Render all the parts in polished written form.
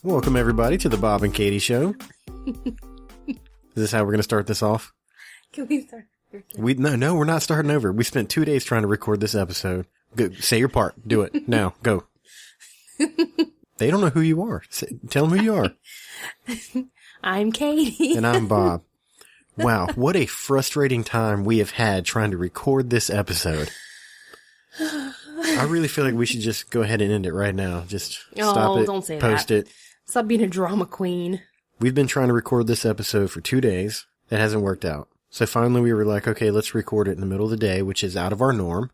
Welcome, everybody, to the Bob and Katie Show. Is this how we're going to start this off? Can we start? No, we're not starting over. We spent 2 days trying to record this episode. Go, say your part. Do it. Now, go. They don't know who you are. Tell them who you are. I'm Katie. And I'm Bob. Wow, what a frustrating time we have had trying to record this episode. I really feel like we should just go ahead and end it right now. Just stop it, don't say post that. it. Stop being a drama queen. We've been trying to record this episode for 2 days. That hasn't worked out. So finally we were like, okay, let's record it in the middle of the day, which is out of our norm.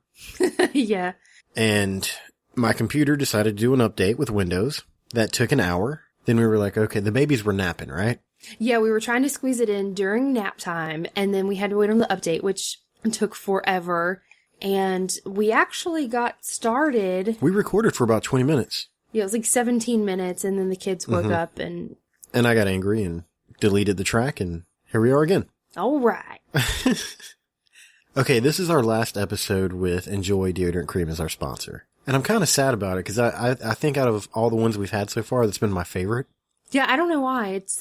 Yeah. And my computer decided to do an update with Windows. That took an hour. Then we were like, okay, the babies were napping, right? Yeah, we were trying to squeeze it in during nap time, and then we had to wait on the update, which took forever. And we actually got started. We recorded for about 20 minutes. Yeah, it was like 17 minutes, and then the kids woke up, and I got angry and deleted the track, and here we are again. all right. Okay, this is our last episode with Enjoy Deodorant Cream as our sponsor. And I'm kind of sad about it, because I think out of all the ones we've had so far, that's been my favorite. Yeah, I don't know why. It's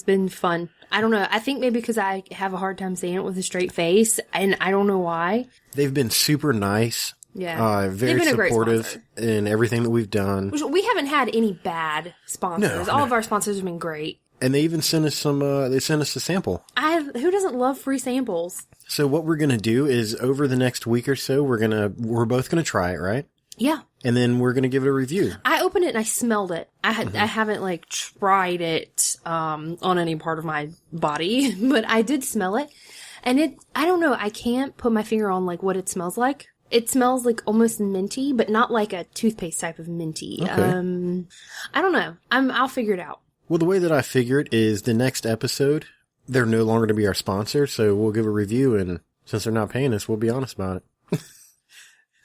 been fun. I don't know. I think maybe because I have a hard time saying it with a straight face, and I don't know why. They've been super nice. Yeah. Very They've been a great supportive sponsor. in everything that we've done. We haven't had any bad sponsors. No, All no. of our sponsors have been great. And they even sent us they sent us a sample. Who doesn't love free samples? So what we're going to do is over the next week or so, we're both going to try it, right? Yeah. And then we're going to give it a review. I opened it and I smelled it. I haven't like tried it, on any part of my body, but I did smell it. And I don't know, I can't put my finger on like what it smells like. It smells like almost minty, but not like a toothpaste type of minty. Okay. I don't know. I'll figure it out. Well, the way that I figure it is the next episode, they're no longer to be our sponsor, so we'll give a review, and since they're not paying us, we'll be honest about it.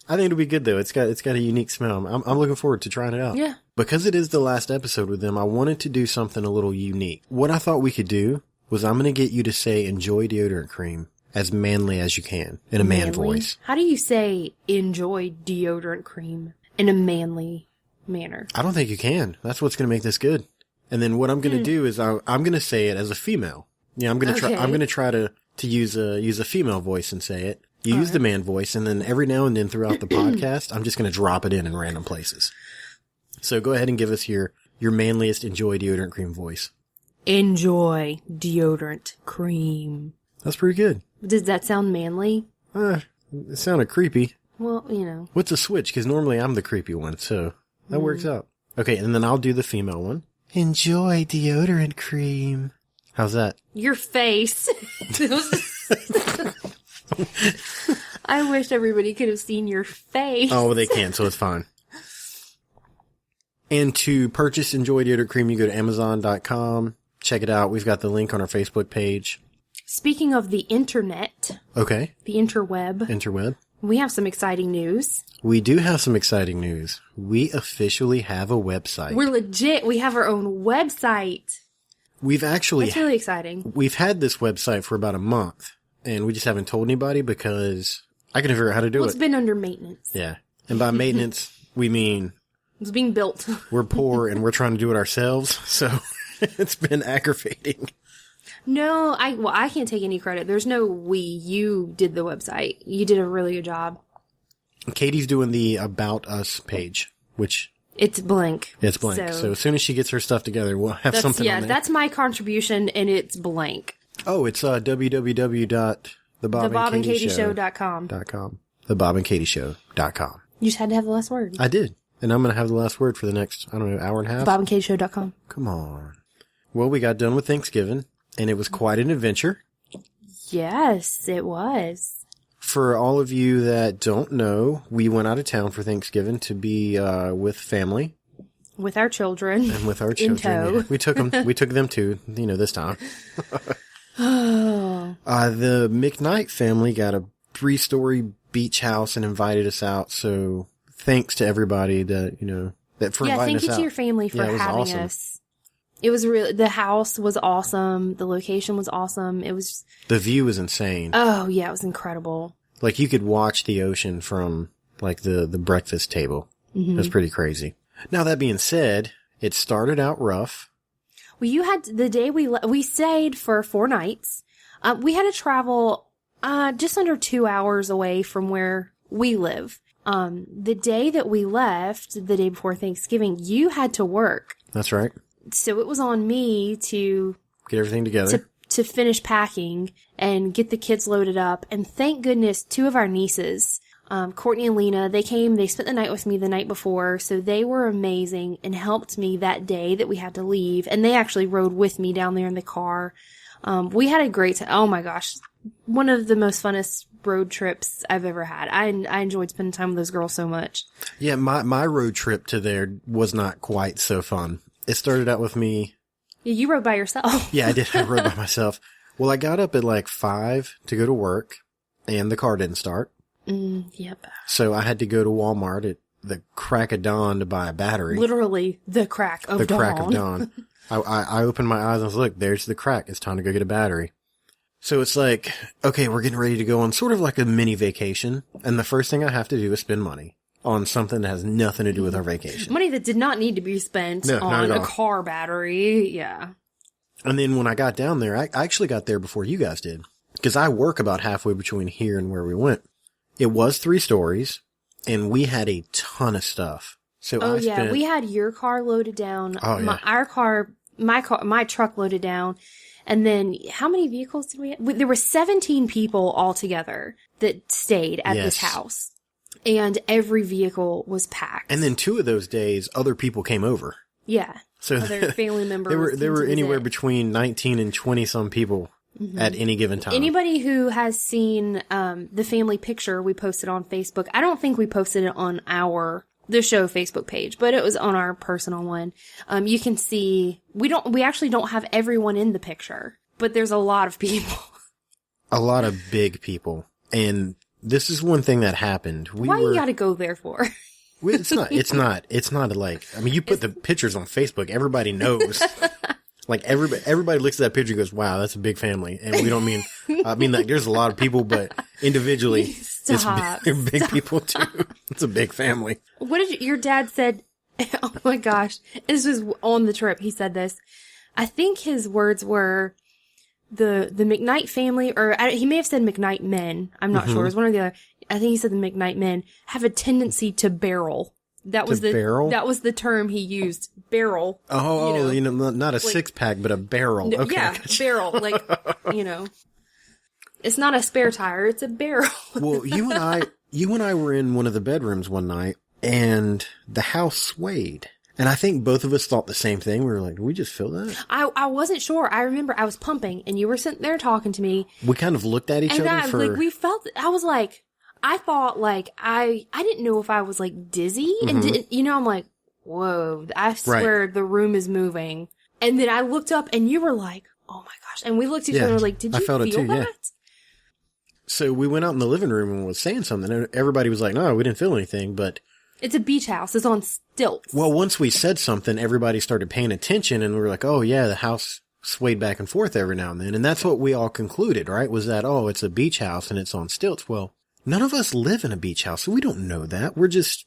I think it'll be good though. It's got a unique smell. I'm looking forward to trying it out. Yeah. Because it is the last episode with them, I wanted to do something a little unique. What I thought we could do was I'm going to get you to say Enjoy Deodorant Cream as manly as you can in a man voice. How do you say enjoy deodorant cream in a manly manner? I don't think you can. That's what's going to make this good. And then what I'm going to do is I'm going to say it as a female. Yeah, I'm going to try. Okay. I'm going to try to use a female voice and say it. You use the man voice, and then every now and then throughout the podcast, I'm just going to drop it in random places. So go ahead and give us your manliest Enjoy Deodorant Cream voice. Enjoy deodorant cream. That's pretty good. Does that sound manly? It sounded creepy. Well, you know. What's a switch? Because normally I'm the creepy one, so that works out. Okay, and then I'll do the female one. Enjoy Deodorant Cream. How's that? Your face. I wish everybody could have seen your face. Oh, they can, so it's fine. And to purchase Enjoy Deodorant Cream, you go to Amazon.com. Check it out. We've got the link on our Facebook page. Speaking of the internet, Okay. the interweb, Interweb. we have some exciting news. We do have some exciting news. We officially have a website. We're legit. We have our own website. We've actually, That's really exciting. we've had this website for about a month, and we just haven't told anybody because I couldn't figure out how to do Well, it's it. been under maintenance. Yeah. And by maintenance, we mean It's being built. we're poor and we're trying to do it ourselves. So it's been aggravating. No, I can't take any credit. There's no we. You did the website. You did a really good job. Katie's doing the About Us page, which It's blank. it's blank. So as soon as she gets her stuff together, we'll have something on there. That's my contribution, and it's blank. Oh, it's www.thebobandkatieshow.com. TheBobandKatieShow.com. Thebobandkatieshow.com. You just had to have the last word. I did. And I'm going to have the last word for the next, I don't know, hour and a half. TheBobandKatieShow.com. Come on. Well, we got done with Thanksgiving, and it was quite an adventure. Yes, it was. For all of you that don't know, we went out of town for Thanksgiving to be with family With our children. and with our In children. tow. Yeah. We took them too, this time. Oh. The McKnight family got a 3-story beach house and invited us out. So thanks to everybody that for Yeah, inviting thank us you out. to your family for Yeah, it was having awesome. us. It was really, the house was awesome. The location was awesome. It was, The view was insane. oh yeah, it was incredible. Like you could watch the ocean from like the breakfast table. Mm-hmm. That's pretty crazy. Now that being said, It started out rough. Well, you had the day we stayed for 4 nights. We had to travel just under 2 hours away from where we live. The day that we left, the day before Thanksgiving, you had to work. That's right. So it was on me to Get everything together. to finish packing and get the kids loaded up. And thank goodness 2 of our nieces, Courtney and Lena, they spent the night with me the night before. So they were amazing and helped me that day that we had to leave. And they actually rode with me down there in the car. We had a great time. Oh my gosh. One of the most funnest road trips I've ever had. I enjoyed spending time with those girls so much. Yeah, my road trip to there was not quite so fun. It started out with me. Yeah, you rode by yourself. Yeah, I did. I rode by myself. Well, I got up at like 5 to go to work, and the car didn't start. Yep. So I had to go to Walmart at the crack of dawn to buy a battery. Literally the crack of dawn. The crack of dawn. I opened my eyes and was like, look, there's the crack. It's time to go get a battery. So it's like, okay, we're getting ready to go on sort of like a mini vacation. And the first thing I have to do is spend money on something that has nothing to do with our vacation. Money that did not need to be spent on a car battery. Yeah. And then when I got down there, I actually got there before you guys did. Because I work about halfway between here and where we went. It was 3 stories, and we had a ton of stuff. So we had your car loaded down. Oh, yeah. My truck loaded down. And then how many vehicles did we have? There were 17 people altogether that stayed at this house. And every vehicle was packed. And then 2 of those days, other people came over. Yeah. So other family members. There were anywhere between 19 and 20 some people at any given time. Anybody who has seen the family picture we posted on Facebook, I don't think we posted it on the show Facebook page, but it was on our personal one. You can see we actually don't have everyone in the picture, but there's a lot of people. A lot of big people. And this is one thing that happened. Why you gotta go there for? It's not like, I mean, you put the pictures on Facebook, everybody knows. Like everybody looks at that picture and goes, wow, that's a big family. And we don't mean, I mean, like there's a lot of people, but individually, they're big people too. It's a big family. What did your dad said? Oh my gosh. This was on the trip. He said this. I think his words were the McKnight family, or he may have said McKnight men. I'm not sure. It was one or the other. I think he said the McKnight men have a tendency to barrel. That was the term he used. Barrel. Oh, not a 6-pack, but a barrel. Okay. Yeah, barrel. Like, it's not a spare tire, it's a barrel. Well, you and I were in one of the bedrooms one night, and the house swayed. And I think both of us thought the same thing. We were like, did we just feel that? I wasn't sure. I remember I was pumping, and you were sitting there talking to me. We kind of looked at each other we felt, I was like, I thought like, I didn't know if I was like dizzy and I'm like, whoa, I swear the room is moving. And then I looked up and you were like, oh my gosh. And we looked at each other like, did you feel that? Yeah. So we went out in the living room and was saying something and everybody was like, no, we didn't feel anything, but it's a beach house. It's on stilts. Well, once we said something, everybody started paying attention and we were like, oh yeah, the house swayed back and forth every now and then. And that's what we all concluded, right? Was that, oh, it's a beach house and it's on stilts. Well, none of us live in a beach house, so we don't know that. We're just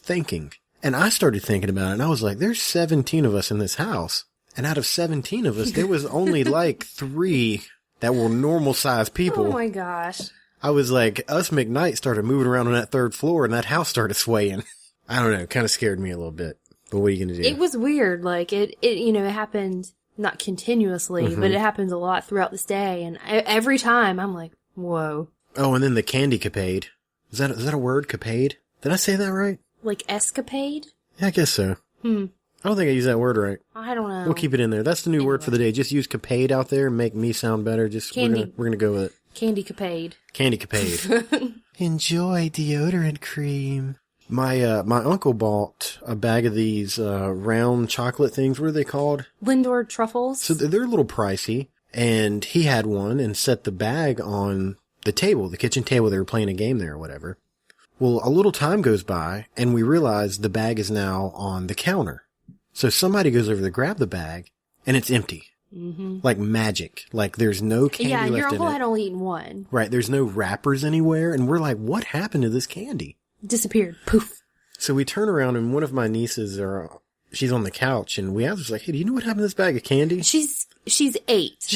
thinking. And I started thinking about it, and I was like, there's 17 of us in this house. And out of 17 of us, there was only like 3 that were normal-sized people. Oh my gosh. I was like, us McKnight started moving around on that 3rd floor, and that house started swaying. I don't know, it kind of scared me a little bit. But what are you going to do? It was weird. Like, it happened not continuously, but it happens a lot throughout this day. And every time, I'm like, whoa. Oh, and then the candy capade. Is that a word? Capade? Did I say that right? Like escapade? Yeah, I guess so. I don't think I used that word right. I don't know. We'll keep it in there. That's the new word for the day. Just use capade out there and make me sound better. Just candy. We're gonna go with it. Candy capade. Candy capade. Enjoy deodorant cream. My uncle bought a bag of these round chocolate things. What are they called? Lindor truffles. So they're a little pricey, and he had one and set the bag on the table, the kitchen table. They were playing a game there or whatever. Well, a little time goes by and we realize the bag is now on the counter. So somebody goes over to grab the bag and it's empty. Like magic. Like there's no candy left in it. Yeah, your uncle had only eaten one. Right. There's no wrappers anywhere. And we're like, what happened to this candy? Disappeared. Poof. So we turn around and one of my nieces she's on the couch, and we asked her, like, hey, do you know what happened to this bag of candy? She's 8. She's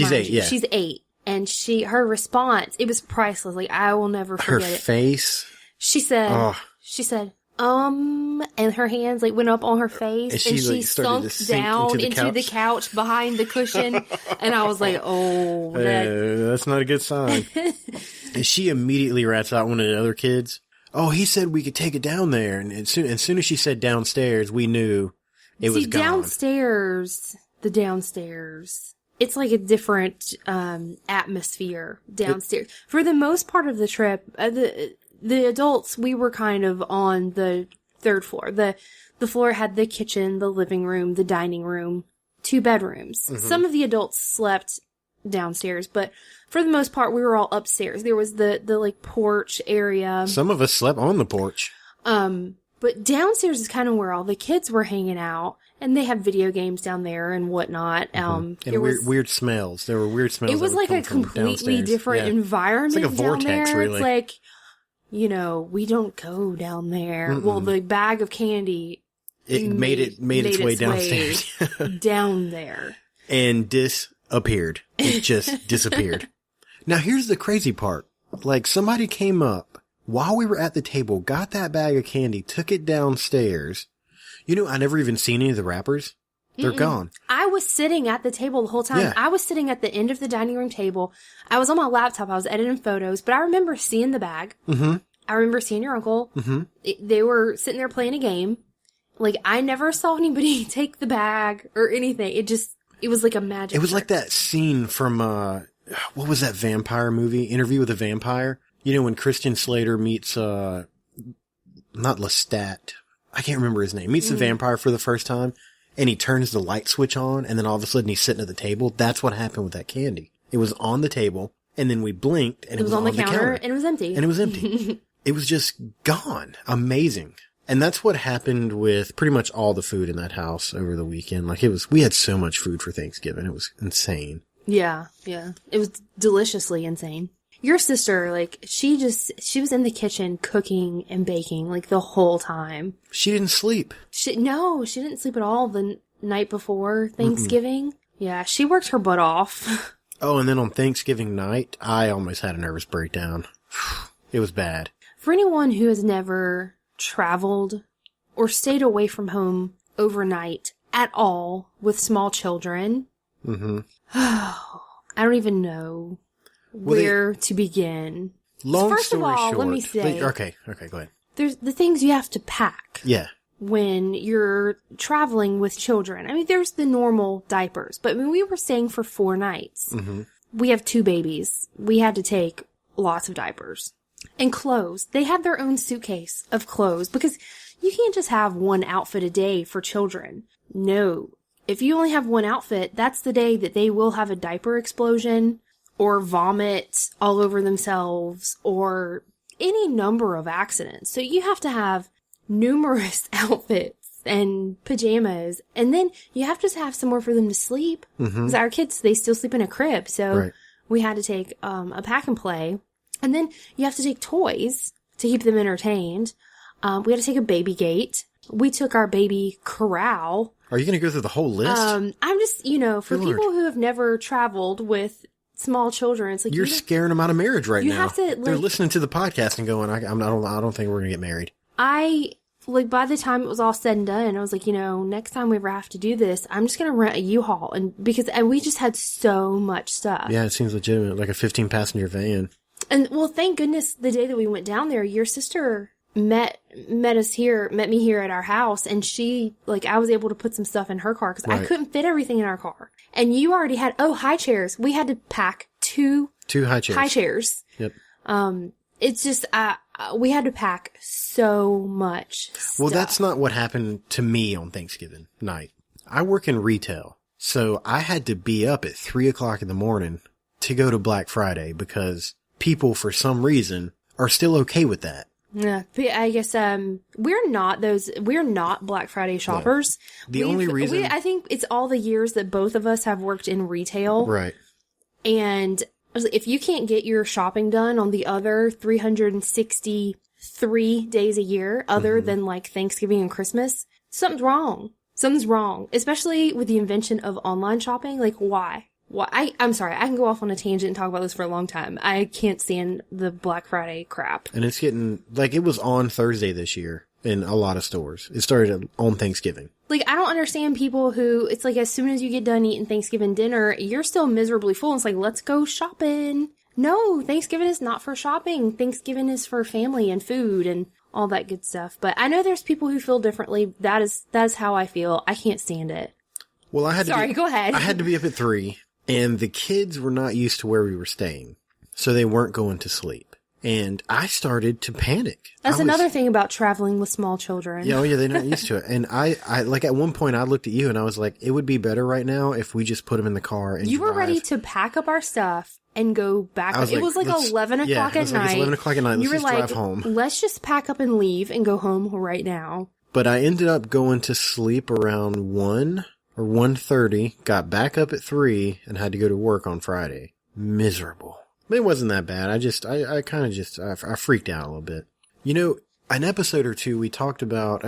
mind 8, you. yeah. She's 8. And her response, it was priceless. Like, I will never Her forget it. face. She said, Oh. and her hands like went up on her face, and she like, started to sunk sink down into the couch behind the cushion. And I was like, oh, that's not a good sign. And she immediately rats out one of the other kids. Oh, he said we could take it down there. And as soon as she said downstairs, we knew it was gone. The downstairs, it's like a different atmosphere downstairs. For the most part of the trip, the adults, we were kind of on the 3rd floor. The floor had the kitchen, the living room, the dining room, 2 bedrooms. Mm-hmm. Some of the adults slept downstairs, but for the most part, we were all upstairs. There was the like porch area. Some of us slept on the porch. But downstairs is kind of where all the kids were hanging out, and they have video games down there and whatnot. And weird smells. There were weird smells. It was like a completely different environment. It's like a vortex, down there. really. It's like, we don't go down there. Mm-mm. Well, the bag of candy made its way downstairs. Down there. And disappeared. It just disappeared. Now, here's the crazy part. Like, somebody came up while we were at the table, got that bag of candy, took it downstairs. I never even seen any of the wrappers. They're gone. I was sitting at the table the whole time. Yeah. I was sitting at the end of the dining room table. I was on my laptop. I was editing photos, but I remember seeing the bag. Mm-hmm. I remember seeing your uncle. Mm-hmm. They were sitting there playing a game. Like, I never saw anybody take the bag or anything. It was like a magic It was trick. like that scene from, what was that vampire movie? Interview with a Vampire? When Christian Slater meets, not Lestat. I can't remember his name. Meets the vampire for the first time, and he turns the light switch on, and then all of a sudden he's sitting at the table. That's what happened with that candy. It was on the table, and then we blinked, and it was on the counter. And it was empty. And it was empty. It was just gone. Amazing. And that's what happened with pretty much all the food in that house over the weekend. Like, we had so much food for Thanksgiving. It was insane. Yeah. It was deliciously insane. Your sister, like, she was in the kitchen cooking and baking, like, the whole time. She didn't sleep. She didn't sleep at all the night before Thanksgiving. Yeah, she worked her butt off. Oh, and then on Thanksgiving night, I almost had a nervous breakdown. It was bad. For anyone who has never traveled or stayed away from home overnight at all with small children, I don't even know where to begin. First of all, short, let me say. Okay, go ahead. There's the things you have to pack. Yeah. When you're traveling with children. I mean, there's the normal diapers, but when we were staying for 4 nights, we have 2 babies. We had to take lots of diapers. And clothes. They had their own suitcase of clothes because you can't just have one outfit a day for children. No. If you only have one outfit, that's the day that they will have a diaper explosion or vomit all over themselves or any number of accidents. So you have to have numerous outfits and pajamas, and then you have to have somewhere for them to sleep. Because our kids, they still sleep in a crib. So we had to take a pack and play. And then you have to take toys to keep them entertained. We had to take a baby gate. We took our baby corral. Are you going to go through the whole list? I'm just, for people who have never traveled with small children, it's like you're scaring them out of marriage right now. You have to. Like, they're listening to the podcast and going, I don't think we're going to get married. By the time it was all said and done, I was like, next time we ever have to do this, I'm just going to rent a U-Haul. And we just had so much stuff. Yeah, it seems legitimate, like a 15-passenger van. And, well, thank goodness the day that we went down there, your sister met me here at our house, and I was able to put some stuff in her car because I couldn't fit everything in our car. And you already had, high chairs. We had to pack two high chairs. High chairs. Yep. It's just, we had to pack so much stuff. Well, that's not what happened to me on Thanksgiving night. I work in retail, so I had to be up at 3:00 in the morning to go to Black Friday because people, for some reason, are still okay with that. Yeah, but I guess we're not Black Friday shoppers. No. The only reason I think it's all the years that both of us have worked in retail. Right. And if you can't get your shopping done on the other 363 days a year, other than like Thanksgiving and Christmas, something's wrong. Something's wrong, especially with the invention of online shopping. Like, why? Why? I'm sorry, I can go off on a tangent and talk about this for a long time. I can't stand the Black Friday crap. And it's getting, like, it was on Thursday this year in a lot of stores. It started on Thanksgiving. Like, I don't understand people who, it's like as soon as you get done eating Thanksgiving dinner, you're still miserably full. It's like, let's go shopping. No, Thanksgiving is not for shopping. Thanksgiving is for family and food and all that good stuff. But I know there's people who feel differently. That is how I feel. I can't stand it. Well, Go ahead. I had to be up at 3, and the kids were not used to where we were staying, so they weren't going to sleep. And I started to panic. That's another thing about traveling with small children. Yeah, they're not used to it. And I like at one point I looked at you and I was like, it would be better right now if we just put them in the car and You were ready to pack up our stuff and go back. It was like 11 o'clock at night. It's 11 o'clock at night. Let's just drive home. Let's just pack up and leave and go home right now. But I ended up going to sleep around 1 or 1:30, got back up at 3 and had to go to work on Friday. Miserable. But it wasn't that bad. I freaked out a little bit. You know, an episode or two ago, we talked about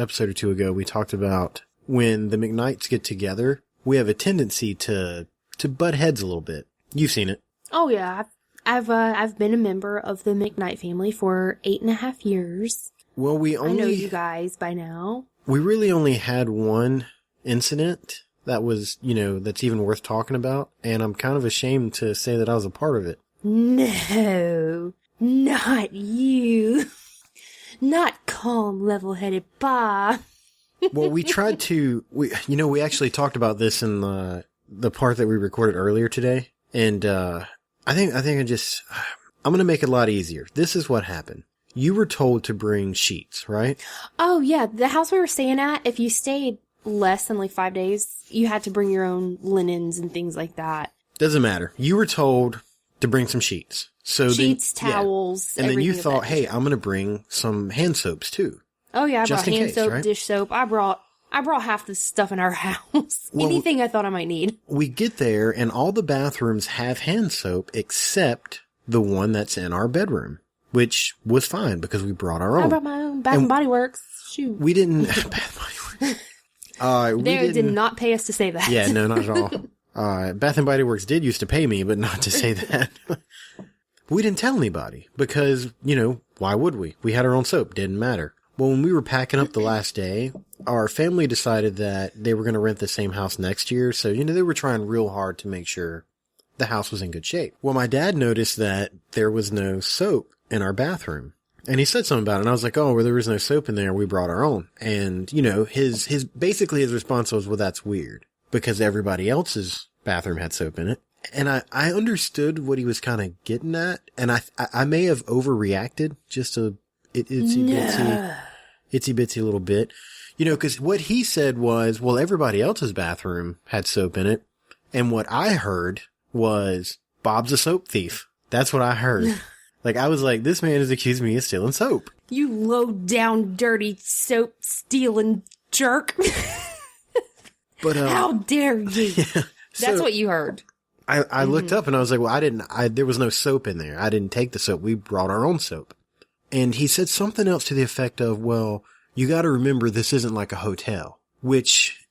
when the McKnights get together, we have a tendency to butt heads a little bit. You've seen it. Oh yeah. I've been a member of the McKnight family for 8.5 years. Well, I know you guys by now. We really only had one incident that was, that's even worth talking about. And I'm kind of ashamed to say that I was a part of it. No, not you. Not calm, level-headed Bob. Well, we tried to, we actually talked about this in the part that we recorded earlier today. And, I'm going to make it a lot easier. This is what happened. You were told to bring sheets, right? Oh, yeah. The house we were staying at, if you stayed less than like 5 days, you had to bring your own linens and things like that. Doesn't matter. You were told to bring some sheets. Sheets, towels, and then you thought, hey, I'm going to bring some hand soaps too. Oh yeah, I brought hand soap, right? dish soap. I brought half the stuff in our house. Well, anything I thought I might need. We get there and all the bathrooms have hand soap except the one that's in our bedroom, which was fine because we brought our own. I brought my own. Bath and Body Works. Shoot. We didn't. Bath and Body Works. They did not pay us to say that. Yeah, no, not at all. Bath and Body Works did used to pay me, but not to say that. We didn't tell anybody because, why would we? We had our own soap. Didn't matter. Well, when we were packing up the last day, our family decided that they were going to rent the same house next year. So, they were trying real hard to make sure the house was in good shape. Well, my dad noticed that there was no soap in our bathroom. And he said something about it. And I was like, oh, well, there was no soap in there. We brought our own. And, his response was, well, that's weird because everybody else's bathroom had soap in it. And I understood what he was kind of getting at. And I may have overreacted just a itsy bitsy little bit, cause what he said was, well, everybody else's bathroom had soap in it. And what I heard was Bob's a soap thief. That's what I heard. Like, I was like, this man has accused me of stealing soap. You low down, dirty soap stealing jerk. But, how dare you? Yeah, that's what you heard. I looked up and I was like, well, there was no soap in there. I didn't take the soap. We brought our own soap. And he said something else to the effect of, well, you got to remember this isn't like a hotel, which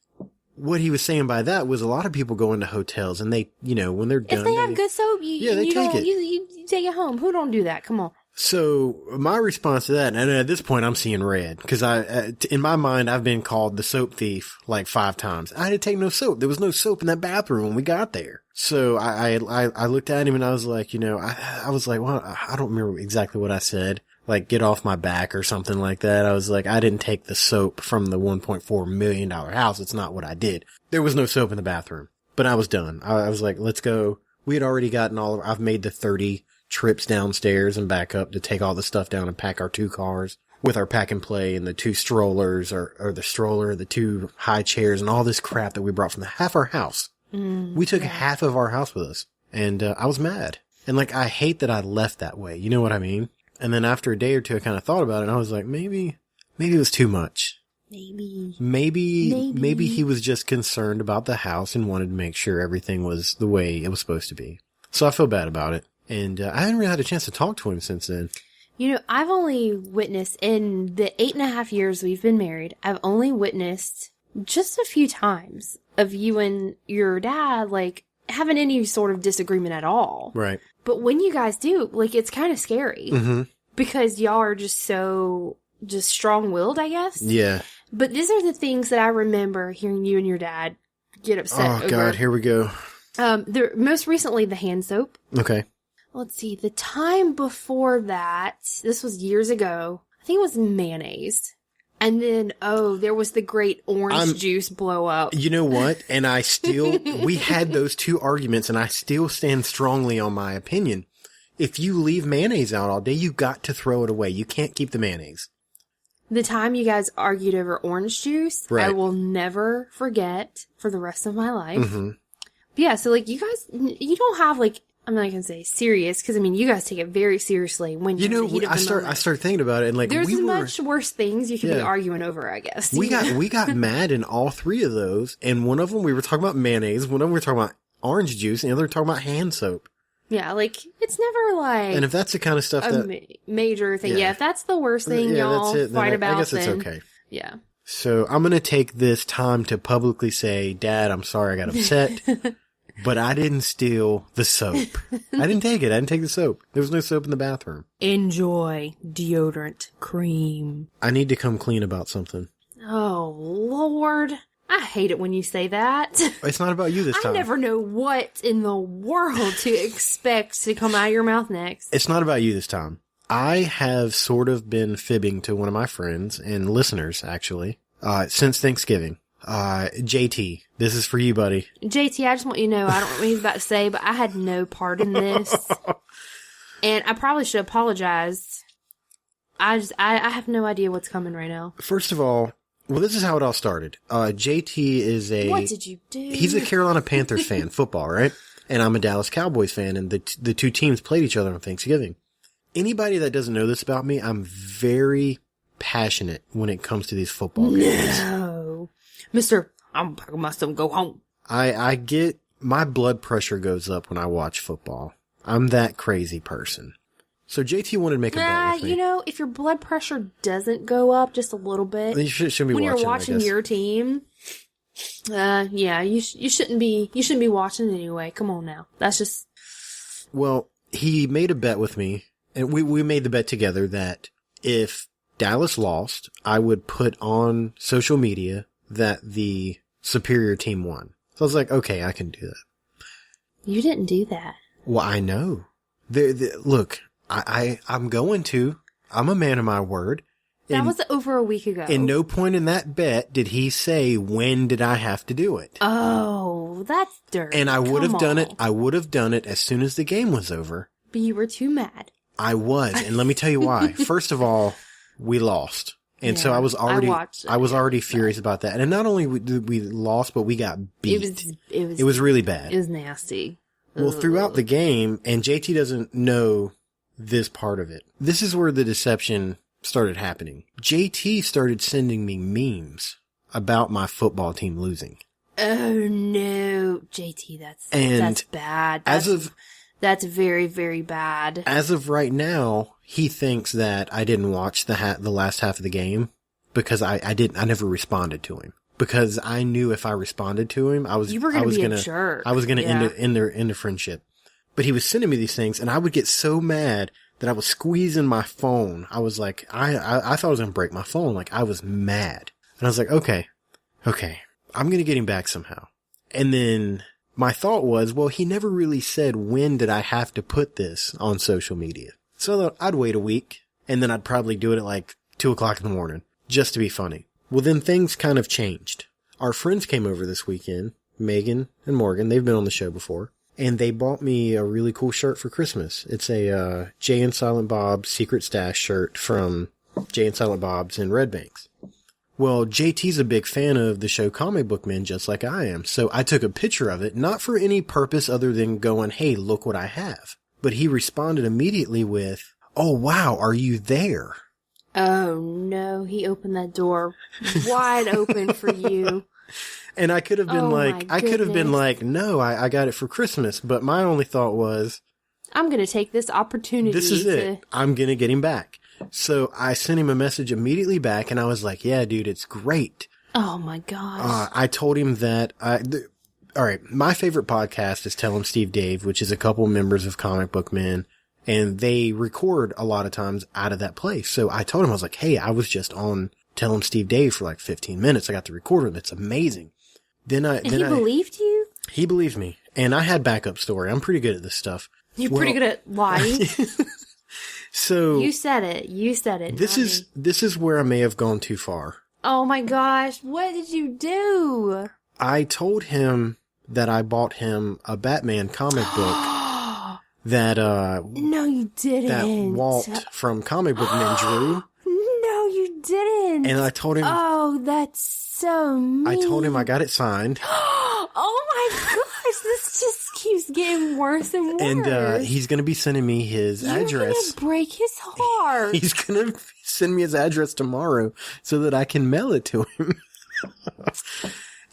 what he was saying by that was a lot of people go into hotels and they, when they're done. If they have good soap, they take it. You take it home. Who don't do that? Come on. So my response to that, and at this point I'm seeing red because in my mind, I've been called the soap thief like 5 times. I didn't take no soap. There was no soap in that bathroom when we got there. So I looked at him and I was like, I was like, well, I don't remember exactly what I said. Like, get off my back or something like that. I was like, I didn't take the soap from the $1.4 million house. It's not what I did. There was no soap in the bathroom, but I was done. I was like, let's go. We had already gotten I've made the 30 trips downstairs and back up to take all the stuff down and pack our 2 cars with our pack and play and the 2 strollers or the stroller, the 2 high chairs and all this crap that we brought from half our house. We took half of our house with us and I was mad. And like, I hate that I left that way. You know what I mean? And then after a day or two, I kind of thought about it and I was like, maybe it was too much. Maybe he was just concerned about the house and wanted to make sure everything was the way it was supposed to be. So I feel bad about it. And I haven't really had a chance to talk to him since then. I've only witnessed in the 8.5 years we've been married, I've only witnessed just a few times of you and your dad, like, having any sort of disagreement at all. Right. But when you guys do, like, it's kind of scary. Mm-hmm. Because y'all are just so, just strong-willed, I guess. Yeah. But these are the things that I remember hearing you and your dad get upset over. Oh, God, here we go. Most recently, the hand soap. Okay. Let's see, the time before that, this was years ago, I think it was mayonnaise. And then, there was the great orange juice blow up. You know what? And we had those two arguments, and I still stand strongly on my opinion. If you leave mayonnaise out all day, you got to throw it away. You can't keep the mayonnaise. The time you guys argued over orange juice, right. I will never forget for the rest of my life. Mm-hmm. Yeah, so, like, you guys, you don't have, like, I'm not going to say serious, because, I mean, you guys take it very seriously when you're in the heat of the moment. I start thinking about it, and, like, there's much worse things you could be arguing over, I guess. We got mad in all three of those, and one of them we were talking about mayonnaise, one of them we were talking about orange juice, and the other we were talking about hand soap. Yeah, like, it's never, like... And if that's the kind of stuff major thing, if that's the worst thing y'all fight about, I guess it's okay. Yeah. So, I'm gonna take this time to publicly say, Dad, I'm sorry I got upset, but I didn't steal the soap. I didn't take it. I didn't take the soap. There was no soap in the bathroom. Enjoy deodorant cream. I need to come clean about something. Oh, Lord. I hate it when you say that. It's not about you this time. I never know what in the world to expect to come out of your mouth next. It's not about you this time. I have sort of been fibbing to one of my friends and listeners, actually, since Thanksgiving. JT, this is for you, buddy. JT, I just want you to know, I don't know what he's about to say, but I had no part in this. And I probably should apologize. I have no idea what's coming right now. First of all, well, this is how it all started. JT is what did you do? He's a Carolina Panthers fan, football, right? And I'm a Dallas Cowboys fan, and the two teams played each other on Thanksgiving. Anybody that doesn't know this about me, I'm very passionate when it comes to these football games. No. Mister, I'm packing my stuff and go home. I get, my blood pressure goes up when I watch football. I'm that crazy person. So JT wanted to make a bet with me. You know, if your blood pressure doesn't go up just a little bit, then you shouldn't be when watching, you're watching your team, you shouldn't be watching anyway. Come on now. That's just... Well, he made a bet with me, and we made the bet together that if Dallas lost, I would put on social media that the superior team won. So I was like, okay, I can do that. You didn't do that. Well, I know. Look, I'm going to. I'm a man of my word. That was over a week ago. In no point in that bet did he say, when did I have to do it? Oh, that's dirty. And I would have done it. I would have done it as soon as the game was over. But you were too mad. I was. And let me tell you why. First of all, we lost. And so I was already furious about that. And not only did we lost, but we got beat. It was really bad. It was nasty. Well, throughout the game, and JT doesn't know this part of it. This is where the deception started happening. JT started sending me memes about my football team losing. Oh no, JT, that's bad. That's very, very bad. As of right now, he thinks that I didn't watch the last half of the game because I never responded to him. Because I knew if I responded to him, I was going to end the friendship. But he was sending me these things, and I would get so mad that I was squeezing my phone. I was like, I thought I was going to break my phone. Like, I was mad. And I was like, okay, I'm going to get him back somehow. And then my thought was, well, he never really said when did I have to put this on social media. So I'd wait a week, and then I'd probably do it at like 2:00 in the morning, just to be funny. Well, then things kind of changed. Our friends came over this weekend, Megan and Morgan. They've been on the show before. And they bought me a really cool shirt for Christmas. It's a Jay and Silent Bob's Secret Stash shirt from Jay and Silent Bob's in Red Banks. Well, JT's a big fan of the show Comic Book Men, just like I am. So I took a picture of it, not for any purpose other than going, hey, look what I have. But he responded immediately with, oh, wow, are you there? Oh, no, he opened that door wide open for you. And I could have been like, no, I got it for Christmas. But my only thought was, I'm going to take this opportunity. This is it. I'm going to get him back. So I sent him a message immediately back, and I was like, yeah, dude, it's great. Oh my gosh. I told him that all right, my favorite podcast is Tell 'em Steve Dave, which is a couple members of Comic Book Men, and they record a lot of times out of that place. So I told him, I was like, hey, I was just on Tell 'em Steve Dave for like 15 minutes. I got to record it. It's amazing. And he believed you? He believed me. And I had backup story. I'm pretty good at this stuff. You're pretty good at lying. So You said it. this is where I may have gone too far. Oh my gosh. What did you do? I told him that I bought him a Batman comic book that No, you didn't. that Walt from Comic Book Men drew. No, you didn't. And I told him Oh, that's so mean. I told him I got it signed. Oh my gosh, this just keeps getting worse and worse. And he's going to be sending me his address. You're gonna break his heart. He's going to send me his address tomorrow so that I can mail it to him.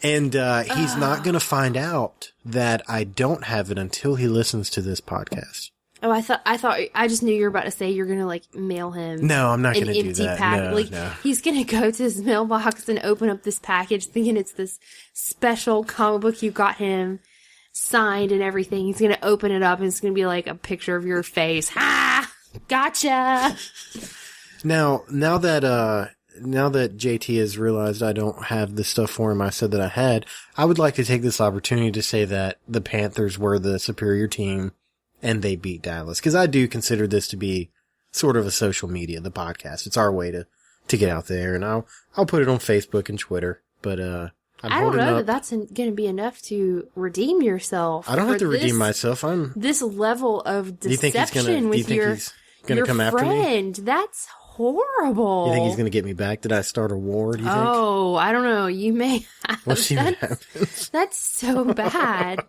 And he's not going to find out that I don't have it until he listens to this podcast. Oh, I just knew you were about to say you're going to like mail him. No, I'm not going an to do empty that. package. No. He's going to go to his mailbox and open up this package thinking it's this special comic book you got him signed and everything. He's going to open it up and it's going to be like a picture of your face. Ha! Gotcha! Now that JT has realized I don't have the stuff for him I said that I had, I would like to take this opportunity to say that the Panthers were the superior team and they beat Dallas. Cause I do consider this to be sort of a social media, the podcast. It's our way to get out there, and I'll put it on Facebook and Twitter, but, I don't know that that's going to be enough to redeem yourself. I don't have to redeem myself. This level of deception with your friend. That's horrible. You think he's going to get me back? Did I start a war? Do you think? Oh, I don't know. You may have. We'll see what happens. That's so bad.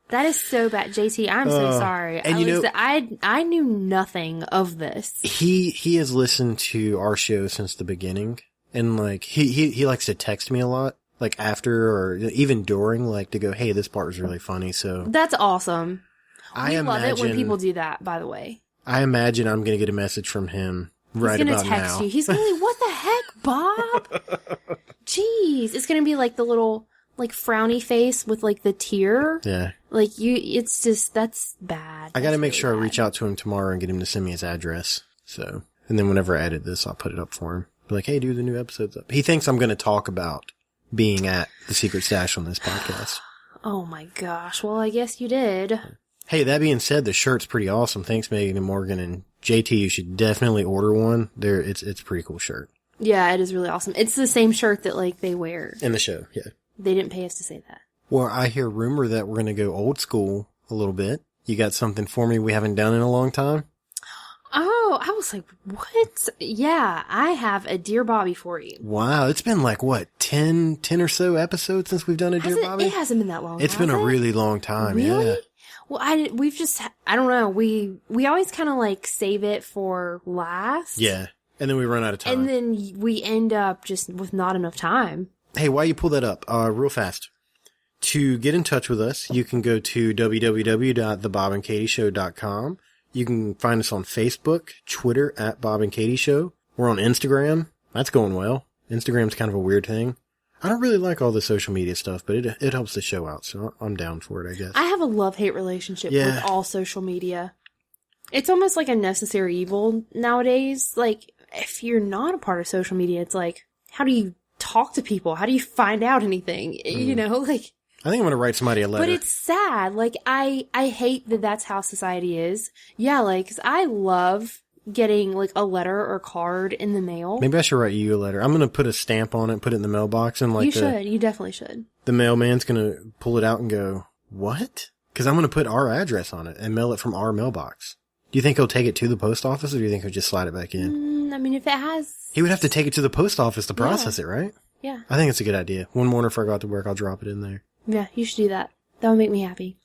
That is so bad. JT, I'm so sorry. And I knew nothing of this. He has listened to our show since the beginning, and like he likes to text me a lot, like after or even during, like to go, hey, this part was really funny. So that's awesome. I love it when people do that, by the way. I imagine I'm going to get a message from him right about now. He's going to text you. He's going to be, what the heck, Bob? Jeez. It's going to be like the little, like, frowny face with, like, the tear. Yeah. Like, it's just, that's bad. I got to make sure I reach out to him tomorrow and get him to send me his address. So, and then whenever I edit this, I'll put it up for him. Be like, hey, dude, the new episode's up. He thinks I'm going to talk about being at the Secret Stash on this podcast. Oh my gosh. Well, I guess you did. Hey, that being said, the shirt's pretty awesome. Thanks, Megan and Morgan. And JT, you should definitely order one. It's a pretty cool shirt. Yeah, it is really awesome. It's the same shirt that, like, they wear. In the show, yeah. They didn't pay us to say that. Well, I hear rumor that we're going to go old school a little bit. You got something for me we haven't done in a long time? Oh, I was like, what? Yeah, I have a Dear Bobby for you. Wow, it's been like, what, 10 or so episodes since we've done a Dear Bobby? It hasn't been that long. It's been a really long time, really? Yeah. Well, I don't know. We always kind of like save it for last. Yeah. And then we run out of time. And then we end up just with not enough time. Hey, while you pull that up, real fast. To get in touch with us, you can go to www.thebobandkatieshow.com. You can find us on Facebook, Twitter at Bob and Katie Show. We're on Instagram. That's going well. Instagram's kind of a weird thing. I don't really like all the social media stuff, but it helps the show out, so I'm down for it, I guess. I have a love-hate relationship with all social media. It's almost like a necessary evil nowadays. Like, if you're not a part of social media, it's like, how do you talk to people? How do you find out anything? You know, like... I think I'm going to write somebody a letter. But it's sad. Like, I hate that that's how society is. Yeah, like, 'cause I love getting, like, a letter or card in the mail. Maybe I should write you a letter. I'm going to put a stamp on it, put it in the mailbox, and like You should. You definitely should. The mailman's going to pull it out and go, what? Because I'm going to put our address on it and mail it from our mailbox. Do you think he'll take it to the post office, or do you think he'll just slide it back in? I mean, if it has... He would have to take it to the post office to process it, right? Yeah. I think it's a good idea. One morning before I go out to work, I'll drop it in there. Yeah, you should do that. That would make me happy.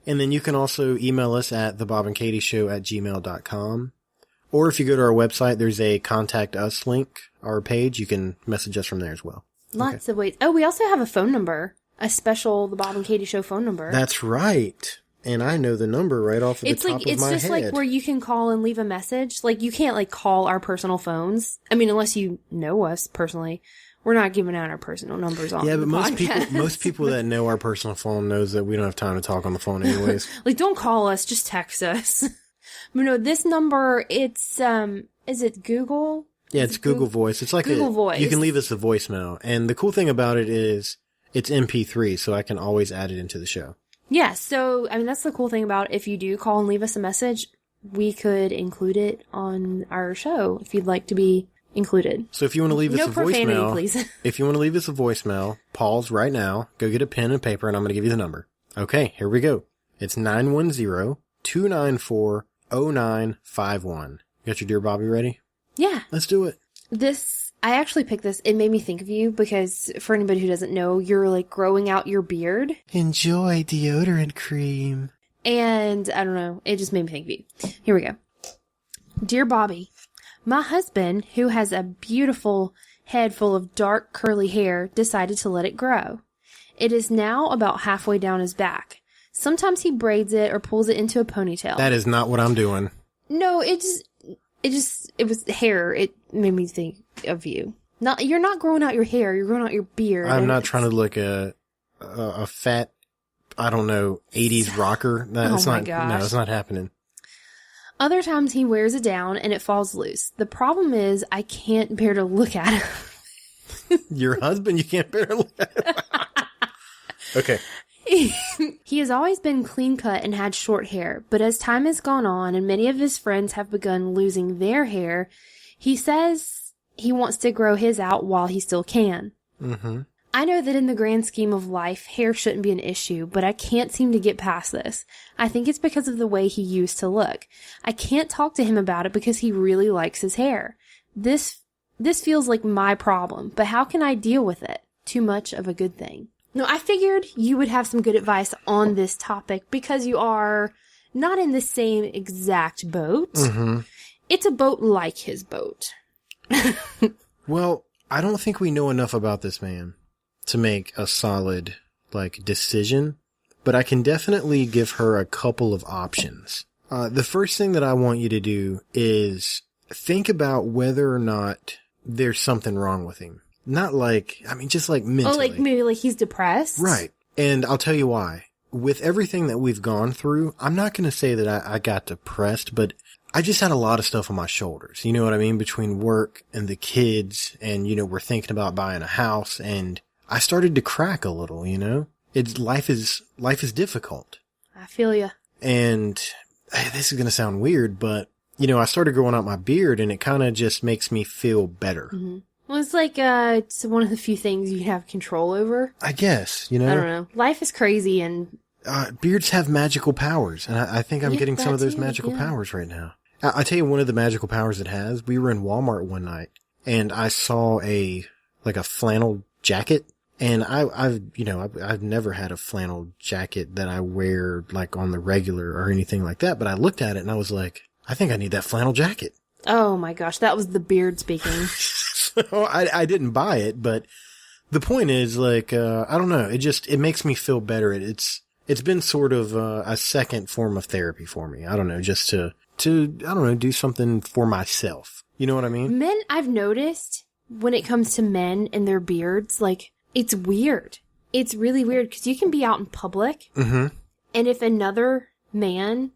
And then you can also email us at thebobandkatieshow@gmail.com. Or if you go to our website, there's a contact us link, our page. You can message us from there as well. Lots of ways. Oh, we also have a phone number. A special The Bob and Katie Show phone number. That's right. And I know the number right off of the top of my head. It's just like where you can call and leave a message. Like, you can't like call our personal phones. I mean, unless you know us personally. We're not giving out our personal numbers on Yeah, but the most people that know our personal phone knows that we don't have time to talk on the phone anyways. Like, don't call us, just text us. But no, this number, it's, is it Google? Yeah, it's Google Voice. It's like Google Voice. You can leave us a voicemail. And the cool thing about it is it's MP3, so I can always add it into the show. Yeah, so, I mean, that's the cool thing about if you do call and leave us a message, we could include it on our show if you'd like to be included. So if you want to leave us a profanity, voicemail, please. if you want to leave us a voicemail, pause right now, go get a pen and paper, and I'm going to give you the number. Okay, here we go. It's 910-294-0951. Got your Dear Bobby ready? Yeah. Let's do it. I actually picked this. It made me think of you because for anybody who doesn't know, you're like growing out your beard. Enjoy deodorant cream. And I don't know, it just made me think of you. Here we go. Dear Bobby, my husband, who has a beautiful head full of dark curly hair, decided to let it grow. It is now about halfway down his back. Sometimes he braids it or pulls it into a ponytail. That is not what I'm doing. No, it was hair. It made me think of you. You're not growing out your hair. You're growing out your beard. I'm not trying to look a fat, I don't know, 80s rocker. That's my not, gosh. No, it's not happening. Other times he wears it down and it falls loose. The problem is I can't bear to look at him. Your husband, you can't bear to look at him. Okay. He has always been clean cut and had short hair, but as time has gone on and many of his friends have begun losing their hair, he says he wants to grow his out while he still can. Mm-hmm. I know that in the grand scheme of life, hair shouldn't be an issue, but I can't seem to get past this. I think it's because of the way he used to look. I can't talk to him about it because he really likes his hair. This feels like my problem, but how can I deal with it? Too much of a good thing. No, I figured you would have some good advice on this topic because you are not in the same exact boat. Mm-hmm. It's a boat like his boat. Well, I don't think we know enough about this man to make a solid, decision, but I can definitely give her a couple of options. The first thing that I want you to do is think about whether or not there's something wrong with him. Not just mentally. Oh, maybe he's depressed? Right. And I'll tell you why. With everything that we've gone through, I'm not going to say that I got depressed, but I just had a lot of stuff on my shoulders. You know what I mean? Between work and the kids and, we're thinking about buying a house and I started to crack a little, life is difficult. I feel ya. And this is going to sound weird, but I started growing out my beard and it kind of just makes me feel better. Mm-hmm. Well, it's it's one of the few things you have control over. I guess, I don't know. Life is crazy and... beards have magical powers, and I think I'm getting some of those magical powers right now. I'll tell you one of the magical powers it has. We were in Walmart one night, and I saw a flannel jacket, and I've never had a flannel jacket that I wear, on the regular or anything like that, but I looked at it and I was like, I think I need that flannel jacket. Oh my gosh, that was the beard speaking. So I didn't buy it, but the point is I don't know. It makes me feel better. It's been sort of a second form of therapy for me. I don't know, just to I don't know, do something for myself. You know what I mean? Men, I've noticed when it comes to men and their beards, it's weird. It's really weird because you can be out in public mm-hmm. and if another man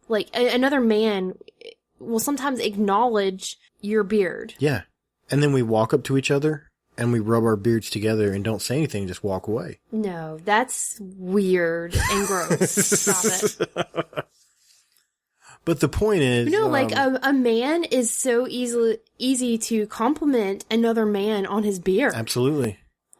will sometimes acknowledge your beard. Yeah. And then we walk up to each other and we rub our beards together and don't say anything, just walk away. No, that's weird and gross. Stop it. But the point is... a man is so easy to compliment another man on his beard. Absolutely.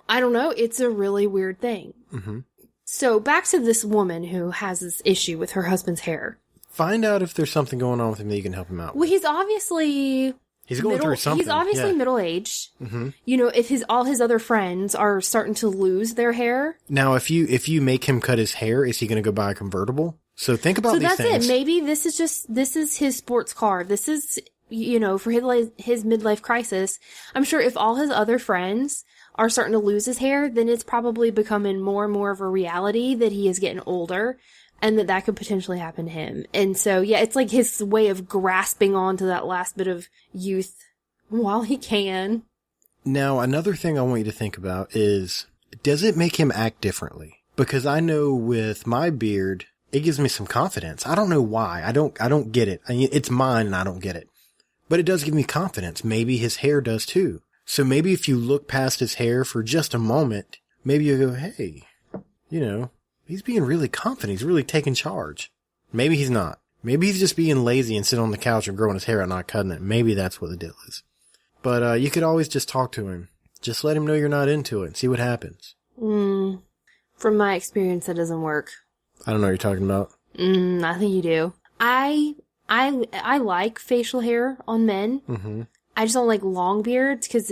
I don't know. It's a really weird thing. Mm-hmm. So back to this woman who has this issue with her husband's hair. Find out if there's something going on with him that you can help him out with. Well, he's obviously... He's going through something. He's obviously middle-aged. Mm-hmm. If all his other friends are starting to lose their hair. Now, if you make him cut his hair, is he going to go buy a convertible? So think about these things. So that's it. Maybe this is his sports car. This is, for his midlife crisis. I'm sure if all his other friends are starting to lose his hair, then it's probably becoming more and more of a reality that he is getting older. And that could potentially happen to him. And so, yeah, it's like his way of grasping onto that last bit of youth while he can. Now, another thing I want you to think about is, does it make him act differently? Because I know with my beard, it gives me some confidence. I don't know why. I don't get it. I mean, it's mine and I don't get it. But it does give me confidence. Maybe his hair does too. So maybe if you look past his hair for just a moment, maybe you go, hey, you know, he's being really confident. He's really taking charge. Maybe he's not. Maybe he's just being lazy and sitting on the couch and growing his hair out, not cutting it. Maybe that's what the deal is. But you could always just talk to him. Just let him know you're not into it and see what happens. From my experience, that doesn't work. I don't know what you're talking about. I think you do. I like facial hair on men. Mm-hmm. I just don't like long beards because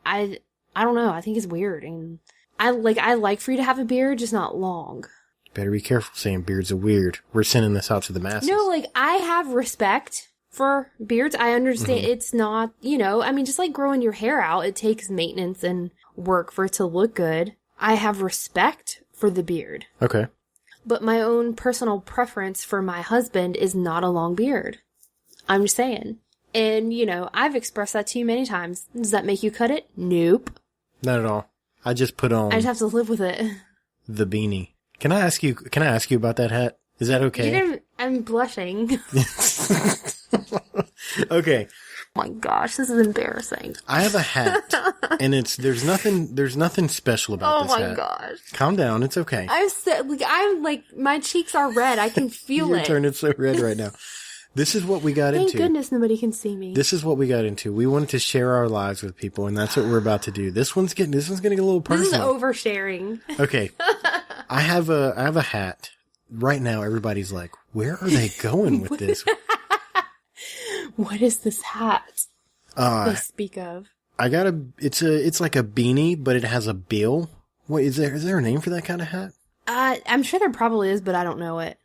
I don't know. I think it's weird, and I like for you to have a beard, just not long. Better be careful saying beards are weird. We're sending this out to the masses. No, like I have respect for beards. I understand it's not, I mean, just like growing your hair out, it takes maintenance and work for it to look good. I have respect for the beard. Okay. But my own personal preference for my husband is not a long beard. I'm just saying. And, I've expressed that to you many times. Does that make you cut it? Nope. Not at all. I just put on I just have to live with it. the beanie. Can I ask you about that hat? Is that okay? I'm blushing. Okay. Oh my gosh, this is embarrassing. I have a hat, and there's nothing special about this hat. Oh my gosh. Calm down, it's okay. I'm like, my cheeks are red. I can feel You're it. turning so red right now. This is what we got Thank into. goodness nobody can see me. This is what we got into. We wanted to share our lives with people, and that's what we're about to do. This one's getting a little personal. This is oversharing. Okay. I have a hat. Right now, everybody's like, where are they going with this? What is this hat they speak of? I got it's like a beanie, but it has a bill. What is there a name for that kind of hat? I'm sure there probably is, but I don't know it.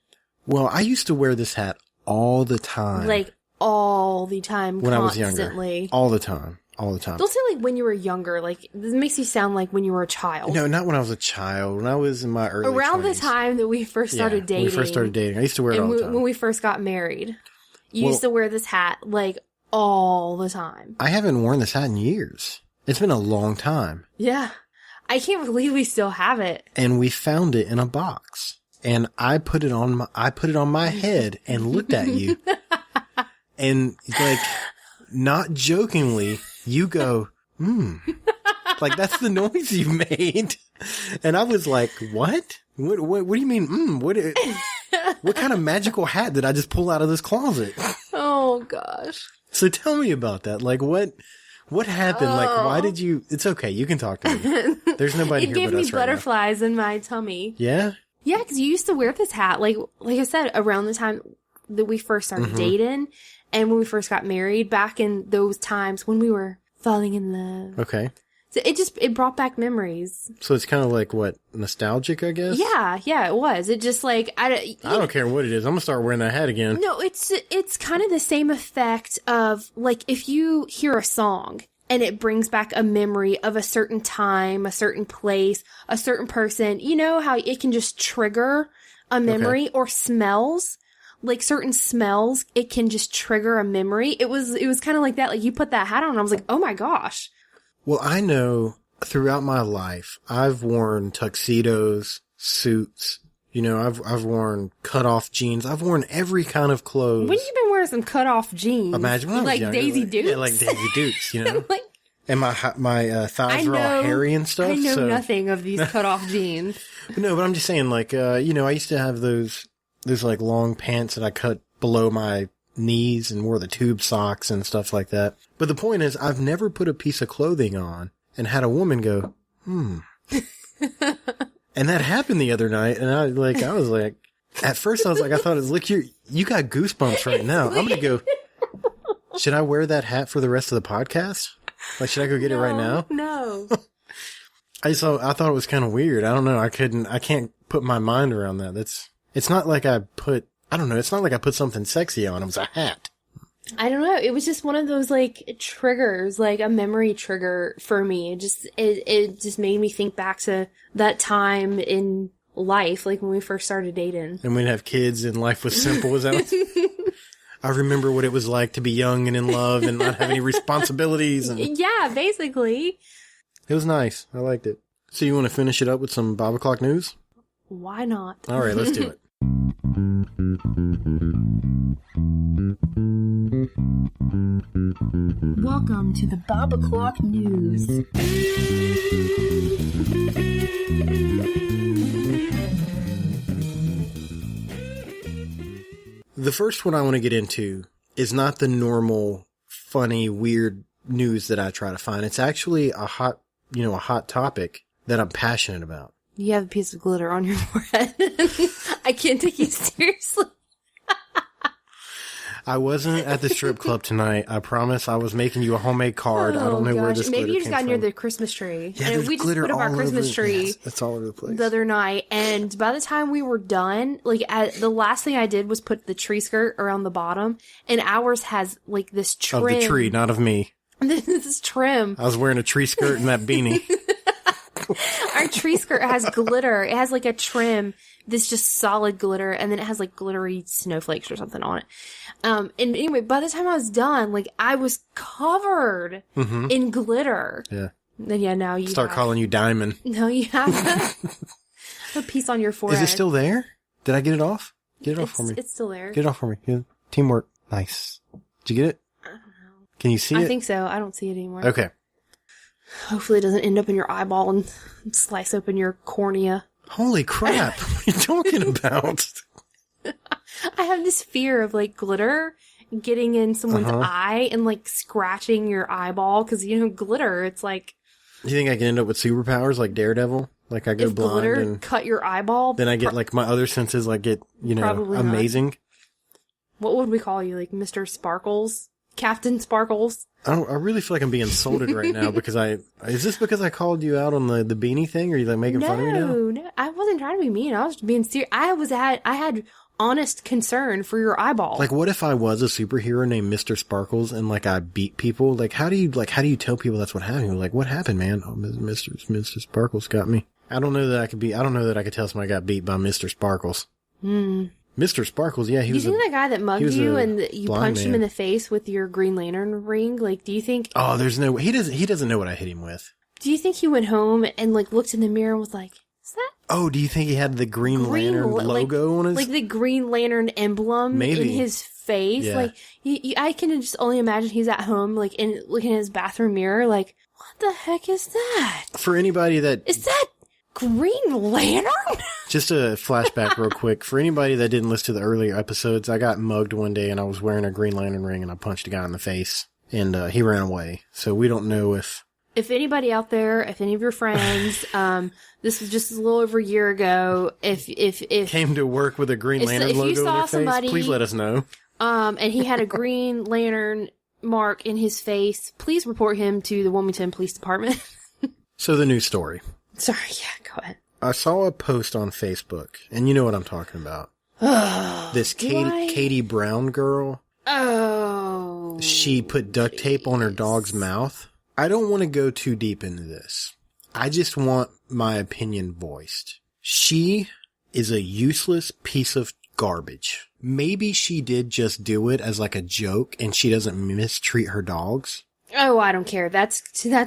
Well, I used to wear this hat all the time. Like, all the time, when constantly. I was younger. All the time. Don't say, like, when you were younger. Like, this makes you sound like when you were a child. No, not when I was a child. When I was in my early Around 20s. the time that we first started dating. When we first started dating. I used to wear it all the time. When we first got married. You used to wear this hat, like, all the time. I haven't worn this hat in years. It's been a long time. Yeah. I can't believe we still have it. And we found it in a box. And I put it on my head and looked at you. And, like, not jokingly, you go, like, that's the noise you made. And I was like, what? What do you mean, what kind of magical hat did I just pull out of this closet? Oh, gosh. So tell me about that. Like, what happened? Like, why did you, it's okay. You can talk to me. There's nobody here but us right now. It gave me butterflies in my tummy. Yeah? Yeah, because you used to wear this hat, like I said, around the time that we first started dating and when we first got married, back in those times when we were falling in love. Okay. So it brought back memories. So it's kind of like, what, nostalgic, I guess? Yeah, it was. It just like, I don't care what it is. I'm going to start wearing that hat again. No, it's kind of the same effect of, like, if you hear a song and it brings back a memory of a certain time, a certain place, a certain person. You know how it can just trigger a memory or smells? Like certain smells, it can just trigger a memory. It was kind of like that. Like you put that hat on and I was like, oh my gosh. Well, I know throughout my life, I've worn tuxedos, suits. You know, I've worn cut-off jeans. I've worn every kind of clothes. When you been wearing some cut-off jeans? Imagine when I was like younger, Daisy Dukes. Yeah, like Daisy Dukes, you know? Like, and my thighs were all hairy and stuff. I know nothing of these cut-off jeans. No, but I'm just saying, like, you know, I used to have those like long pants that I cut below my knees and wore the tube socks and stuff like that. But the point is, I've never put a piece of clothing on and had a woman go, And that happened the other night, and I was like, at first I thought it was, look, you got goosebumps right now. I'm gonna go, should I wear that hat for the rest of the podcast? Like, should I go get it right now? No. I thought it was kind of weird. I don't know. I can't put my mind around that. It's not like I put something sexy on. It was a hat. I don't know. It was just one of those, like, triggers, like a memory trigger for me. It just made me think back to that time in life, like when we first started dating. And we'd have kids and life was simple. Was that? I remember what it was like to be young and in love and not have any responsibilities. And Yeah, basically. it was nice. I liked it. So you want to finish it up with some Bob o'clock news? Why not? All right, let's do it. Welcome to the Bob o'clock news. The first one I want to get into is not the normal, funny, weird news that I try to find. It's actually a hot topic that I'm passionate about. You have a piece of glitter on your forehead. I can't take you seriously. I wasn't at the strip club tonight. I promise. I was making you a homemade card. I don't know where this Maybe glitter you just came got near from. the Christmas tree. Yeah, And there's we just glitter put up our all Christmas over. tree Yes, it's all over the place. the other night, and by the time we were done, the last thing I did was put the tree skirt around the bottom, and ours has like this trim. Of the tree, not of me. This trim. I was wearing a tree skirt and that beanie. Our tree skirt has glitter. It has like a trim. This just solid glitter, and then it has like glittery snowflakes or something on it. And anyway, by the time I was done, like I was covered in glitter. Yeah. Then yeah, now you Start have, calling you Diamond. now you have a piece on your forehead. Is it still there? Did I get it off? Get it off for me. It's still there. Get it off for me. Yeah. Teamwork. Nice. Did you get it? I don't know. Can you see it? I think so. I don't see it anymore. Okay. Hopefully it doesn't end up in your eyeball and slice open your cornea. Holy crap. What are you talking about? I have this fear of like glitter getting in someone's eye and like scratching your eyeball because glitter. It's like You think I can end up with superpowers like Daredevil? Like I go if blind glitter and cut your eyeball. then I get like my other senses like get, Probably not. amazing. What would we call you? Like Mr. Sparkles? Captain Sparkles? I really feel like I'm being insulted right now because is this because I called you out on the beanie thing? Or are you like making fun of me now? No, I wasn't trying to be mean. I was just being serious. I had honest concern for your eyeball. Like, what if I was a superhero named Mr. Sparkles and like I beat people? Like, how do you tell people that's what happened? You're like, what happened, man? Oh, Mr. Sparkles got me. I don't know that I could tell somebody got beat by Mr. Sparkles. Mr. Sparkles, yeah, do you think that guy that mugged you and you blind punched him man. in the face with your Green Lantern ring? Like, do you think? Oh, there's no way. He doesn't know what I hit him with. Do you think he went home and like looked in the mirror and was like, "Is that Oh, do you think he had the Green Lantern logo on his? like the Green Lantern emblem Maybe. in his face?" Yeah. Like, I can just only imagine he's at home, like looking in his bathroom mirror, like, "What the heck is that? For anybody that Is that Green Lantern?" Just a flashback real quick. For anybody that didn't listen to the earlier episodes, I got mugged one day and I was wearing a Green Lantern ring and I punched a guy in the face and he ran away. So we don't know if... If anybody out there, if any of your friends, this was just a little over a year ago, if Came to work with a Green Lantern if you logo saw on their face, somebody- please let us know. and he had a Green Lantern mark in his face, please report him to the Wilmington Police Department. So the news story. Sorry, yeah, go ahead. I saw a post on Facebook and you know what I'm talking about. This Katie Brown girl. Oh. She put duct tape on her dog's mouth. I don't want to go too deep into this. I just want my opinion voiced. She is a useless piece of garbage. Maybe she did just do it as like a joke and she doesn't mistreat her dogs. Oh, I don't care. That's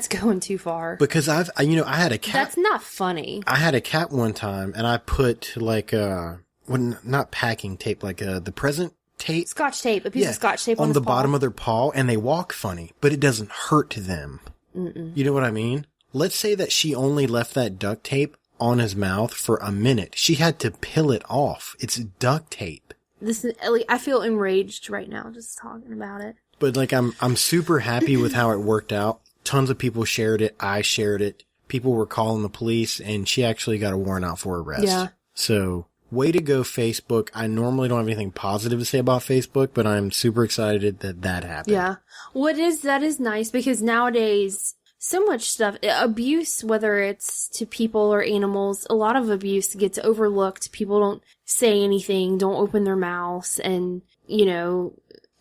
going too far. Because I had a cat. That's not funny. I had a cat one time and I put like, not packing tape, like, the present tape. Scotch tape. A piece of Scotch tape on his the paw. bottom of their paw and they walk funny, but it doesn't hurt them. You know what I mean? Let's say that she only left that duct tape on his mouth for a minute. She had to peel it off. It's duct tape. This is, like, I feel enraged right now just talking about it. But like, I'm super happy with how it worked out. Tons of people shared it. I shared it. People were calling the police and she actually got a warrant out for arrest. Yeah. So way to go, Facebook. I normally don't have anything positive to say about Facebook, but I'm super excited that happened. Yeah. That is nice because nowadays, so much stuff, abuse, whether it's to people or animals, a lot of abuse gets overlooked. People don't say anything, don't open their mouths, and,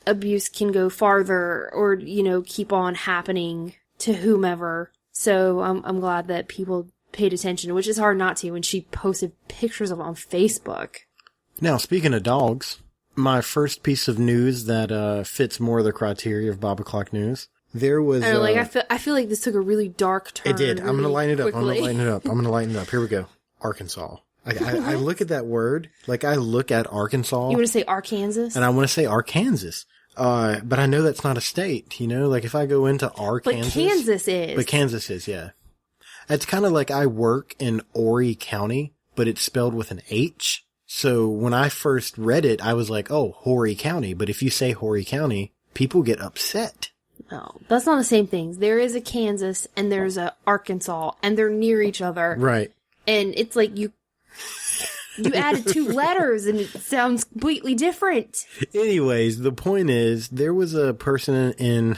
abuse can go farther or, keep on happening to whomever. So I'm glad that people paid attention, which is hard not to when she posted pictures of it on Facebook. Now, speaking of dogs, my first piece of news that fits more the criteria of Bob O'Clock News. There was... I, I feel like this took a really dark turn. It did. I'm going to lighten it up. Quickly. I'm going to lighten it up. Here we go. Arkansas. I look at that word, like I look at Arkansas. You want to say Arkansas? And I want to say Arkansas. But I know that's not a state, you know? Like if I go into Arkansas. But Kansas is. But Kansas is, yeah. It's kind of like I work in Horry County, but it's spelled with an H. So when I first read it, I was like, oh, Horry County. But if you say Horry County, people get upset. No, that's not the same thing. There is a Kansas and there's a Arkansas and they're near each other. Right. And it's like you added 2 letters and it sounds completely different. Anyways, the point is there was a person in,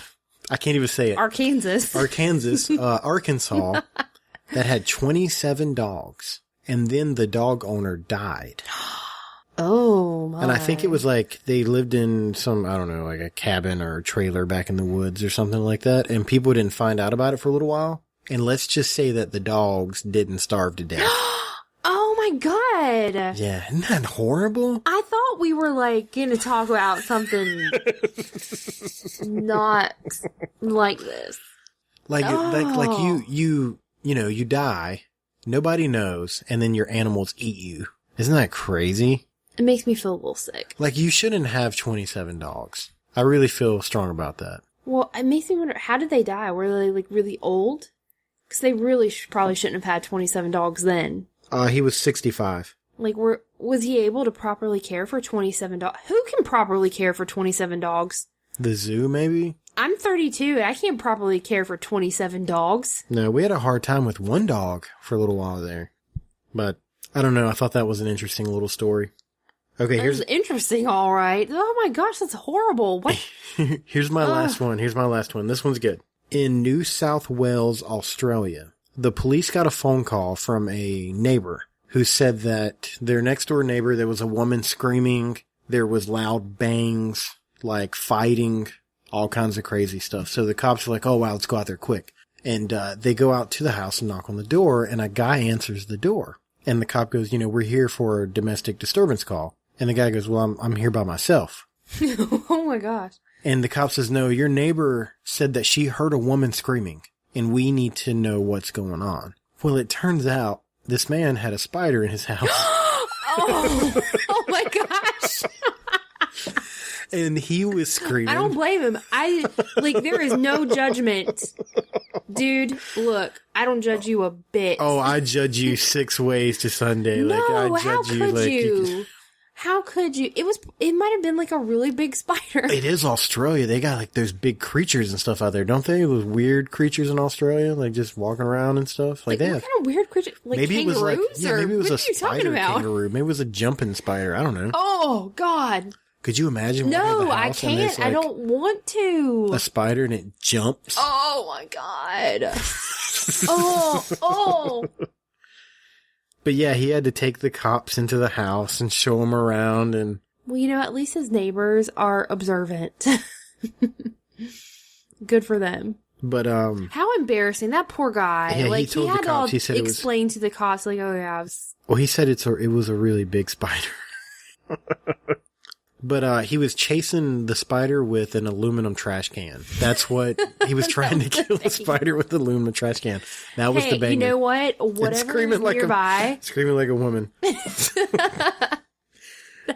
I can't even say it. Arkansas, Arkansas that had 27 dogs. And then the dog owner died. Oh, my. And I think it was like they lived in some, I don't know, like a cabin or a trailer back in the woods or something like that. And people didn't find out about it for a little while. And let's just say that the dogs didn't starve to death. Oh my God. Yeah, isn't that horrible? I thought we were like going to talk about something not like this. Like you know, you die, nobody knows, and then your animals eat you. Isn't that crazy? It makes me feel a little sick. Like you shouldn't have 27 dogs. I really feel strong about that. Well, it makes me wonder, how did they die? Were they like really old? Because they really probably shouldn't have had 27 dogs then. He was 65. Like, was he able to properly care for 27 dogs? Who can properly care for 27 dogs? The zoo, maybe? I'm 32, and I can't properly care for 27 dogs. No, we had a hard time with one dog for a little while there. But, I don't know, I thought that was an interesting little story. Okay, That was interesting, all right. Oh my gosh, that's horrible. What? Here's my last one. This one's good. In New South Wales, Australia, the police got a phone call from a neighbor who said that their next door neighbor, there was a woman screaming, there was loud bangs, like fighting, all kinds of crazy stuff. So the cops are like, oh wow, let's go out there quick. And they go out to the house and knock on the door, and a guy answers the door. And the cop goes, you know, we're here for a domestic disturbance call. And the guy goes, well, I'm here by myself. Oh my gosh. And the cop says, no, your neighbor said that she heard a woman screaming, and we need to know what's going on. Well, it turns out this man had a spider in his house. Oh my gosh. And he was screaming. I don't blame him. There is no judgment. Dude, look, I don't judge you a bit. Oh, I judge you 6 ways to Sunday. No, I judge how could you? How could you? It might have been like a really big spider. It is Australia. They got like those big creatures and stuff out there, don't they? Those weird creatures in Australia, like just walking around and stuff. Like they what have. kind of weird creature? Like Maybe kangaroos? it was maybe it was what a are you talking spider about? kangaroo. Maybe it was a jumping spider. I don't know. Oh God. Could you imagine? No, I can't. I don't want to. A spider and it jumps. Oh my God. oh. But yeah, he had to take the cops into the house and show them around. And well, you know, at least his neighbors are observant. Good for them. But how embarrassing! That poor guy. Yeah, like he told had the cops. He said explained to the cops, like, "Oh yeah, well, he said it was a really big spider." But he was chasing the spider with an aluminum trash can. That's what he was trying to kill the spider with the aluminum trash can. That was the banger. You know what? Whatever is nearby. Screaming like a woman. What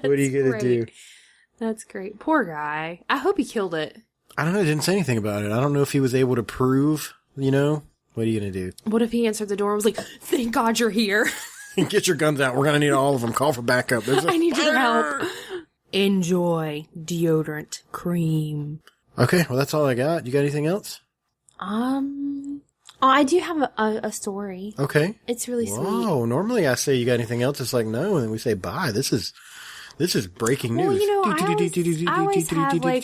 are you gonna do? That's great. Poor guy. I hope he killed it. I don't know. He didn't say anything about it. I don't know if he was able to prove, you know. What are you gonna do? What if he answered the door and was like, thank God you're here. Get your guns out. We're gonna need all of them. Call for backup. I need your help. Enjoy deodorant cream. Okay, well that's all I got. You got anything else? I do have a story. Okay. It's really sweet. Oh, normally I say you got anything else. It's like no, and then we say bye. This is breaking news. Well, you know, I always have like...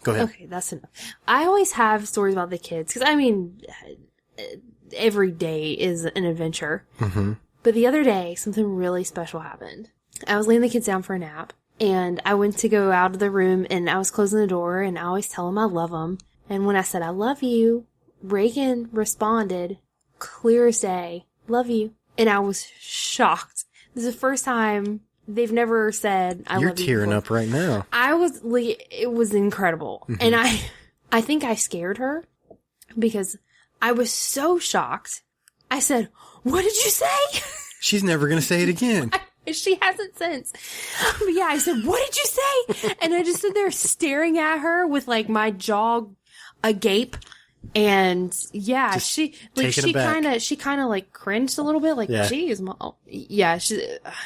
Go ahead. Okay, that's enough. I always have stories about the kids because I mean, every day is an adventure. Mm-hmm. But the other day, something really special happened. I was laying the kids down for a nap, and I went to go out of the room, and I was closing the door, and I always tell them I love them. And when I said I love you, Reagan responded, clear as day, love you. And I was shocked. This is the first time they've never said I You're love you tearing before. up right now. I was like, it was incredible. And I think I scared her because I was so shocked. I said, "What did you say?" She's never going to say it again. She hasn't since. But yeah, I said, "What did you say?" And I just stood there staring at her with like my jaw agape. And yeah, Just she taken aback. kind of like cringed a little bit, like, Yeah. geez, yeah,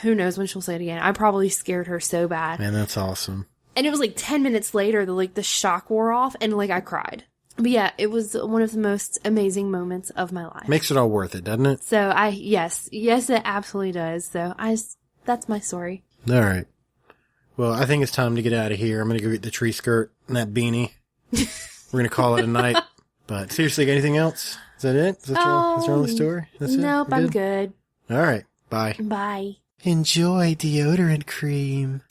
who knows when she'll say it again. I probably scared her so bad. Man, that's awesome. And it was like 10 minutes later that the shock wore off and like I cried. But yeah, it was one of the most amazing moments of my life. Makes it all worth it, doesn't it? So yes, it absolutely does. So that's my story. All right. Well, I think it's time to get out of here. I'm going to go get the tree skirt and that beanie. We're going to call it a night. But seriously, anything else? Is that it? Is that your only story? That's it? Nope, We're I'm good. All right. Bye. Bye. Enjoy deodorant cream.